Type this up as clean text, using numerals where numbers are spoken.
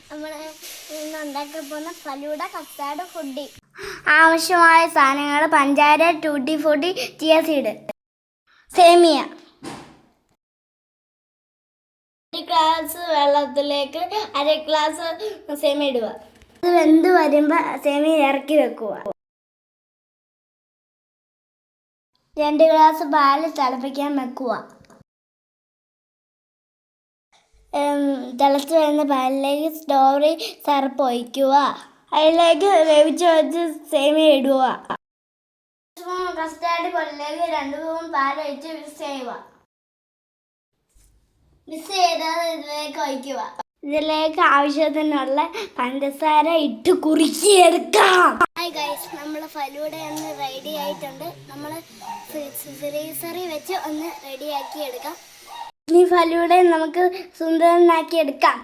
നമ്മൾ ഇന്ന് ഉണ്ടാക്കാൻ പോകുന്ന ഫലൂഡ കസ്റ്റാർഡ് ഫുഡി. ആവശ്യമായ സാധനങ്ങൾ: പഞ്ചാര, ടൂട്ടി ഫ്രൂട്ടി, ചിയ സീഡ്, സേമിയ. 1 ഗ്ലാസ് വെള്ളത്തിലേക്ക് 1/2 ഗ്ലാസ് സേമിയ ഇടുക. അത് വെന്ത് വരുമ്പോൾ സേമിയ ഇറക്കി വെക്കുക. 2 ഗ്ലാസ് പാല് തിളപ്പിക്കാൻ വെക്കുക. തിളച്ച് വരുന്ന പാലിലേക്ക് സ്ട്രോബെറി സിറപ്പ് ഒഴിക്കുക. അതിലേക്ക് വേവിച്ച് വെച്ച് സേമിയ ഇടുക. കസ്റ്റാർഡ് പൊടിയിലേക്ക് 2 സ്പൂൺ പാലൊഴിച്ച് മിക്സ് ചെയ്യുക. മിക്സ് ചെയ്തത് ഇതിലേക്ക് ഒഴിക്കുക. ഇതിലേക്ക് ആവശ്യത്തിനുള്ള പഞ്ചസാര ഇട്ട് കുറുക്കിയെടുക്കാം. ഹായ് ഗൈസ്, നമ്മൾ ഫലൂഡ ഒന്ന് റെഡി ആയിട്ടുണ്ട്. നമ്മൾ ഫ്രീസറിൽ വെച്ച് ഒന്ന് റെഡിയാക്കി എടുക്കാം. ഈ ഫലൂഡ നമുക്ക് സുന്ദരനാക്കി എടുക്കാം.